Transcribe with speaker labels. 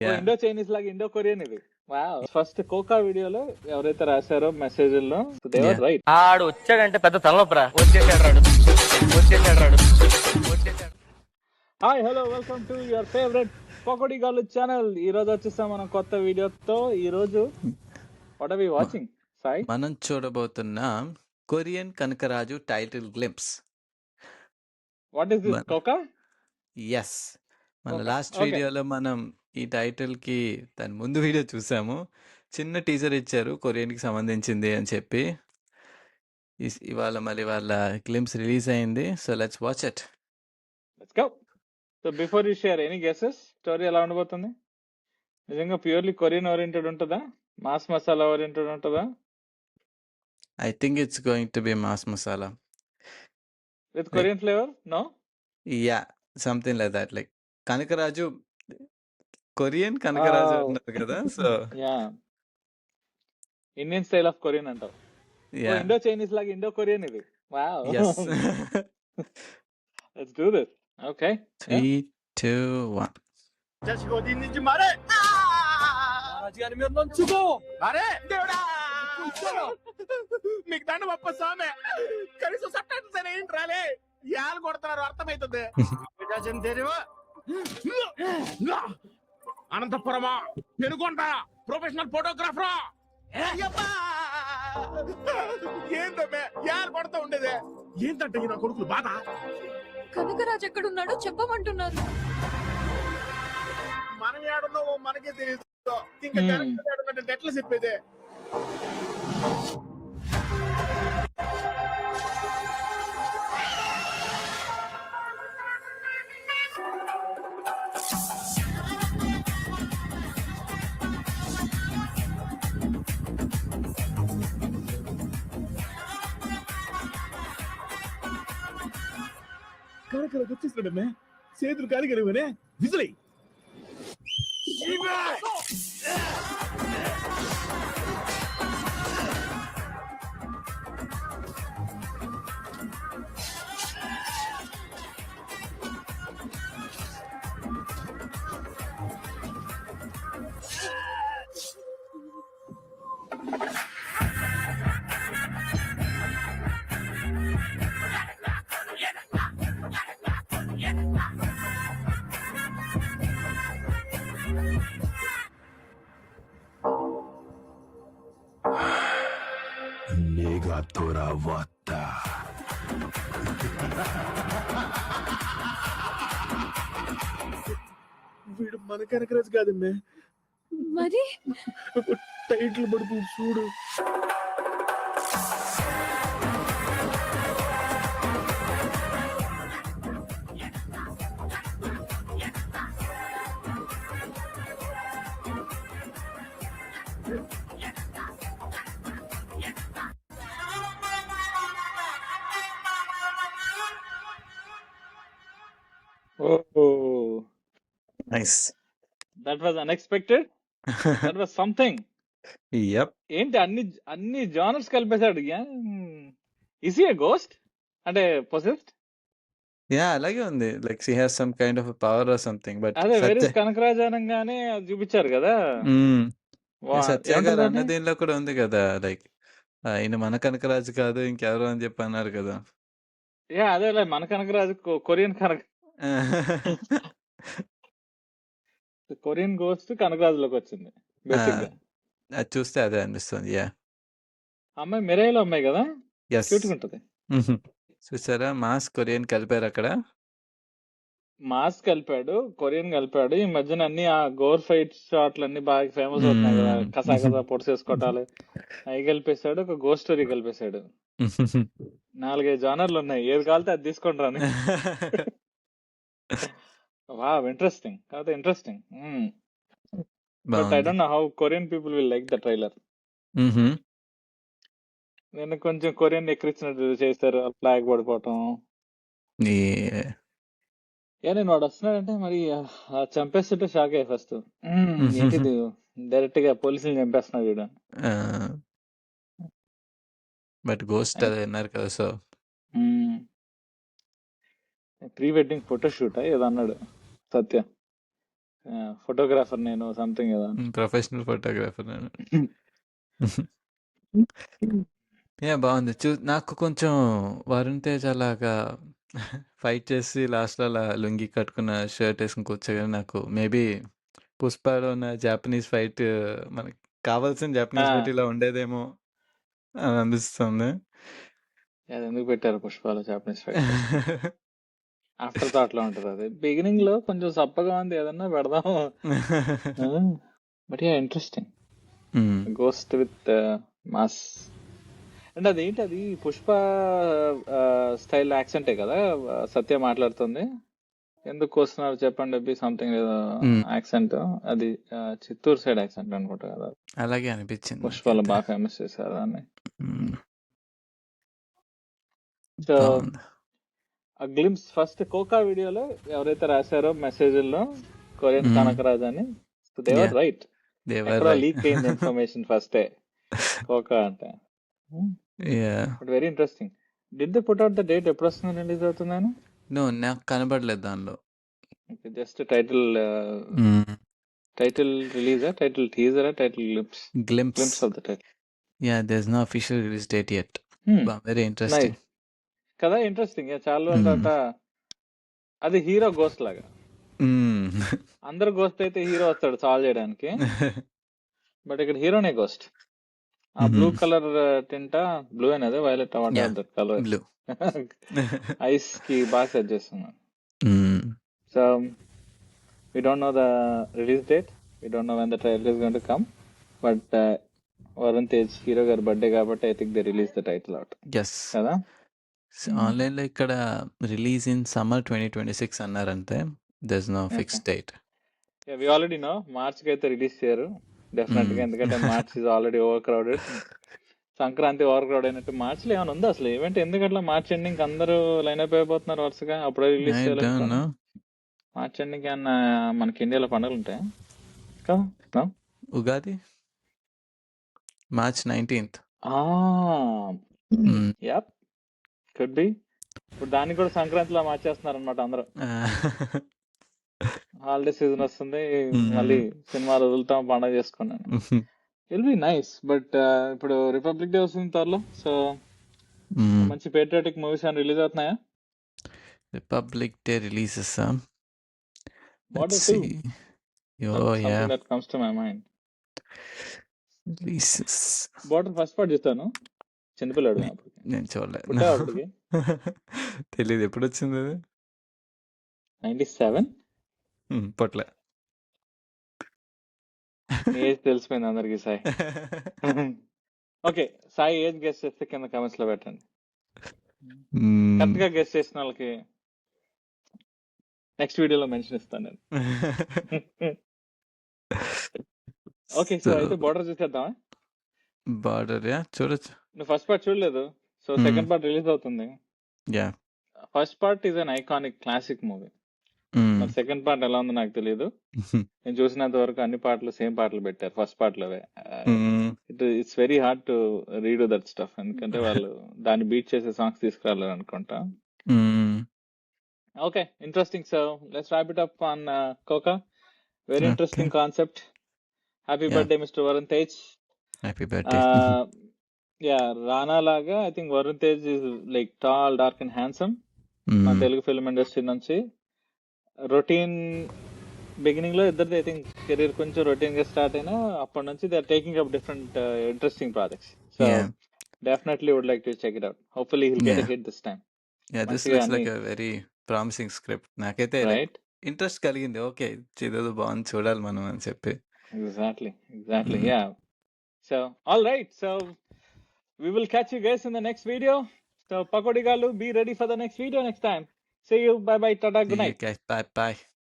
Speaker 1: Yeah
Speaker 2: Indo Chinese లాగా Indo Korean ఇది. First కోకా వీడియోలో ఎవరైతే రాశారో మెసేజ్ల్లో దే
Speaker 1: యా
Speaker 2: వర్ రైట్.
Speaker 3: ఆడు వచ్చాడంటే పెద్ద తలనొప్పరా. వచ్చేసాడు రాడు.
Speaker 2: Hi hello welcome to your favourite Pakodi Gaalu channel. ఈ రోజు వచ్చేసాం మనం కొత్త వీడియోతో. ఈ రోజు వాట్ ఆర్ వి
Speaker 1: మ-
Speaker 2: వాచింగ్ సాయి?
Speaker 1: మనం చూడబోతున్నాం Korean Kanakaraju title glimpse.
Speaker 2: What is this Koka?
Speaker 1: Yes, మన
Speaker 2: కోకా,
Speaker 1: లాస్ట్
Speaker 2: ఓకే.
Speaker 1: వీడియోలో మనం ఈ టైటిల్ కి దాని ముందు వీడియో చూసాము. చిన్న టీజర్ ఇచ్చారు కొరియన్ కి సంబంధించింది అని చెప్పి. ఇవాళ మరి వాళ్ళ గ్లింప్స్ రిలీజ్ అయింది. So let's watch it.
Speaker 2: Let's go. So before you share any guesses, story ఎలా ఉండబోతుంది? నిజంగా ప్యూర్లీ కొరియన్ ఓరియంటెడ్ ఉంటుందా? మాస్ మసాలా ఓరియంటెడ్ ఉంటుందా?
Speaker 1: I think it's going to be mass masala.
Speaker 2: With
Speaker 1: like
Speaker 2: Korean flavour? No.
Speaker 1: Yeah, something like that. Like Kanakaraju, Korean Kanakaraju అన్నారు కదా. So
Speaker 2: yeah, Indian style of Korean అంటారు.
Speaker 1: Yeah,
Speaker 2: Indo Chinese లాగా Indo Korean ఇది. Wow.
Speaker 1: Yes.
Speaker 2: Let's do this. Okay.
Speaker 1: 3, 2, 1.
Speaker 4: 자식 어디 있는지 말해! 아직 아니면 넌 죽어! 말해! దేవుడా! మీకు దండ పప్ప స్వామి కనీసం సట్టంటే ఏంటి రాలే యాలు కొడుతున్నారు అర్థమైతుంది. అనంతపురమా పెనుగొండ ప్రొఫెషనల్ ఫోటోగ్రాఫరా ఏంటమ్మే యాలు కొడతా ఉండేదే ఏంటంటే నా కొడుకులు బాధ.
Speaker 5: కనకరాజ్ ఎక్కడున్నాడో చెప్పమంటున్నారు.
Speaker 4: మనం ఏడున్నామో మనకే తెలియదు. ఇంకా జనం ఏడున్నట్టు ఎట్లా చెప్పేదే? కనకరాజు వచ్చేసినాడమ్మే. చేతులు కాలిగలివనే విజులై 내가 돌아왔다. వీడు మన కనకరాజు కాదమ్మే.
Speaker 5: మరి
Speaker 4: టైటిల్ పడుతుంది చూడు.
Speaker 2: Oh,
Speaker 1: nice.
Speaker 2: that was unexpected. That was something.
Speaker 1: Yup.
Speaker 2: ఏంటి అన్ని జానర్స్ కలిపేశాడు. ఇస్ హి ఎ గోస్ట్ అంటే పొసెస్డ్?
Speaker 1: యా, అలాగే ఉంది. Like she has some kind of power or something. But
Speaker 2: అదే
Speaker 1: సత్య
Speaker 2: వేరే కనకరాజు అనగానే అది చూపించారు కదా.
Speaker 1: సత్య గారు
Speaker 2: ఏమంటారు
Speaker 1: అన్న
Speaker 2: దాన్ని?
Speaker 1: దీనిలో కూడా ఉంది కదా. లైక్ ఈయన మన కనకరాజు కాదు ఇంకెవరు అని చెప్పి అన్నారు కదా.
Speaker 2: అదే మన కనకరాజు కొరియన్ కొరియన్ గోస్ట్ కనకరాజులోకి వచ్చింది బేసిక్ గా.
Speaker 1: అది చూస్తే అదే అనిపిస్తుంది. యా,
Speaker 2: అమ్మాయి మిరైలో అమ్మాయి కదా,
Speaker 1: ఎస్.
Speaker 2: క్యూట్ గా ఉంటది.
Speaker 1: చూసారా, మాస్ కొరియన్ కలిపారు అక్కడ.
Speaker 2: మాస్ కలిపాడు, కొరియన్ కలిపాడు. ఈ మధ్యన అన్ని ఆ గోర్ ఫైట్ షాట్లు అన్ని బాగా ఫేమస్ అవుతున్నాయి కదా. కసా కసా పొడిసేసుకోవటాలు అవి కలిపేశాడు. ఒక గోస్ట్ స్టోరీ కలిపేశాడు. 4-5 జానర్లు ఉన్నాయి, ఏది కావాలితే అది తీసుకోండి రాని. Wow, interesting. కాకపోతే ఇంట్రెస్టింగ్. బట్ ఐ
Speaker 1: బాగుంది.
Speaker 2: Don't know how Korean people will like the trailer. నేను కొంచెం కొరియన్ ఎక్కిరించినట్టు చేస్తారు, ఫ్లాగ్ పడిపోవటం. నేను వాడు వస్తున్నాడంటే మరి చంపేస్తుంటే షాక్ అయ్యి ఫస్ట్. ఏంటిది డైరెక్ట్ గా పోలీసులు చంపేస్తున్నాడు వీడు.
Speaker 1: బట్ గోస్ట్ అది అన్నారు కదా. సో
Speaker 2: ప్రీ వెడ్డింగ్ ఫోటోషూట్ ఏదో అన్నాడు సత్య. ఫోటోగ్రాఫర్ నేను సంథింగ్ ఏదో
Speaker 1: ప్రొఫెషనల్ ఫోటోగ్రాఫర్ నేను. బాగుంది. నాకు కొంచెం వరుణ్ తేజ్ అలాగా ఫైట్ చేసి లాస్ట్లో అలా లుంగి కట్టుకున్న షర్ట్ వేసుకుని కూర్చోగానే నాకు మేబీ పుష్పలో ఉన్న జాపనీస్ ఫైట్ మనకి కావాల్సిన జాపనీస్ ఫైట్ ఇలా ఉండేదేమో అని అనిపిస్తుంది.
Speaker 2: అది ఎందుకు పెట్టారు పుష్పాలో జాపనీస్ ఫైట్? ఆఫ్టర్ థాట్ లో ఉంటది అది. బిగినింగ్ లో కొంచెం సప్పగా ఉంది, ఏదన్నా పెడదాం. But yeah interesting. Ghost with mass. అంటే అదేంటి, అది పుష్ప స్టైల్ యాక్సెంటే కదా సత్య మాట్లాడుతుంది. ఎందుకు వస్తున్నారు చెప్పండి అబ్బి సంథింగ్ ఏదో యాక్సెంట్. అది చిత్తూరు సైడ్ యాక్సెంట్ అనుకుంటా కదా.
Speaker 1: అలాగే అనిపించింది.
Speaker 2: పుష్పలో బాగా ఫేమస్ చేశారు దాన్ని. సో
Speaker 1: బాగుంది.
Speaker 2: ఆ గ్లిమ్స్ ఫస్ట్ కోకా వీడియోలో ఎవరైతే రాశారో మెసేజ్ల్లో కొరియన్ కనకరాజ్ అని, దే వర్ రైట్. లీక్ అయింది ఇన్ఫర్మేషన్ ఫస్టే కోకా అంటే. But very interesting. Did they put out the date ఎప్పుడు వస్తుంది, రిలీజ్ అవుతుందని?
Speaker 1: నో, నాకు కనబడలేదు దానిలో.
Speaker 2: జస్ట్ టైటిల్ రిలీజా, టైటిల్ టీజరా, title glimpse of the title.
Speaker 1: There is no official release date yet. Very interesting
Speaker 2: కదా. ఇంట్రెస్టింగ్. చాలా అంట అది హీరో గోస్ట్ లాగా. అందరు గోస్ట్ అయితే హీరో వస్తాడు సాల్వ్ చేయడానికి, బట్ ఇక్కడ హీరోనే గోస్ట్. ఆ బ్లూ కలర్ టింట, బ్లూ అనేది వైలెట్ కలర్
Speaker 1: బ్లూ
Speaker 2: ఐస్ కి బాగా సెట్ చేస్తున్నాను. So we don't know the release date, we don't know when the trailer is going to come, but Varun Tej hero గారి birthday కాబట్టి I think they release the title out.
Speaker 1: yes
Speaker 2: కదా.
Speaker 1: ఆన్లైన్లో ఇక్కడ release in summer 2026 అన్నారంటే there's no fixed date.
Speaker 2: we already know March కి అయితే release చేయరు definite గా, ఎందుకంటే March is already over crowded. Sankranti over crowd అయినట్టు మార్చ్ లో ఏమైనా ఉందా అసలు ఈవెంట్? ఎందుకట్లా మార్చ్ ఎండింగ్ అందరూ లైన్ అప్ అయిపోతున్నారు వరుసగా, అప్పుడే రిలీజ్
Speaker 1: I
Speaker 2: చేయాలి.
Speaker 1: don't know.
Speaker 2: మార్చ్ ఎండింగ్ అన్న మనకి ఇండియాలో పండుగలు ఉంటాయి కదా.
Speaker 1: Ugadi March 19th.
Speaker 2: App could be. ఇప్పుడు దాన్ని కూడా సంక్రాంతిలో మార్చేస్తున్నారు అనమాట అందరూ. హాలిడే సీజన్ వస్తుంది, మళ్ళీ సినిమాలు వదులుతాం, పండుగ చేసుకున్నాను. Will be nice. బట్ ఇప్పుడు రిపబ్లిక్ డే వస్తుంది త్వరలో, సో మంచి పేట్రియాటిక్ మూవీస్ అని రిలీజ్ అవుతున్నాయా?
Speaker 1: Republic day releases.
Speaker 2: Border
Speaker 1: Let's
Speaker 2: 2.
Speaker 1: see. Oh
Speaker 2: Something
Speaker 1: yeah,
Speaker 2: that comes to my mind.
Speaker 1: releases.
Speaker 2: Border first part చూస్తాను, చిన్నపిల్లాడు అప్పటికి.
Speaker 1: నేను చూడలేదు.
Speaker 2: పుట్టావా అప్పటికి?
Speaker 1: తెలీదు ఎప్పుడు వచ్చింది అది.
Speaker 2: 97.
Speaker 1: పొట్లే.
Speaker 2: ఏజ్ తెలిసిపోయింది అందరికి Sai. Okay, Sai age guest చేస్తే కింద కామెంట్స్ లో పెట్టండి. కరెక్ట్ గా గెస్ట్ చేసిన వాళ్ళకి నెక్స్ట్ వీడియోలో మెన్షన్ ఇస్తాను నేను. ఓకే, సో అయితే బోర్డర్ చూసేద్దామా?
Speaker 1: బార్డర్ చూడొచ్చు.
Speaker 2: నువ్వు ఫస్ట్ పార్ట్ చూడలేదు, సో సెకండ్ పార్ట్ రిలీజ్ అవుతుంది. First part is an iconic classic movie. మరి సెకండ్ పార్ట్ ఎలా ఉందో నాకు తెలియదు. నేను చూసినంత వరకు అన్ని పాటలు సేమ్ పాటలు పెట్టారు ఫస్ట్ పార్ట్ లోవే. It's very hard to read that stuff, ఎందుకంటే వాళ్ళు దాన్ని బీట్ చేసే సాంగ్స్ తీసుకురాలేదు అనుకుంటా. Okay, interesting. So let's wrap it up on Coca. Very interesting concept. Happy birthday, Mr. Varun Tej.
Speaker 1: Happy birthday.
Speaker 2: Yeah, Rana laga, I think Varun Tej is like tall, dark and handsome. మన Telugu film industry నుంచి routine beginning లో ఇద్దరిది I think career కొంచెం routine గా start అయినా అప్పటి నుంచి they are taking up different interesting projects. So definitely would like to check it out. Hopefully he'll get a hit this time.
Speaker 1: This looks like a very promising script. నాకైతే interest కలిగింది. Okay, ఇదేదో బాగుంది, చూడాలి మనం అని చెప్పి.
Speaker 2: Exactly. Yeah. So all right, so we will catch you guys in the next video. So Pakodi Galu, be ready for the next video next time. See you. Bye bye. Tata. Good night.
Speaker 1: Bye bye.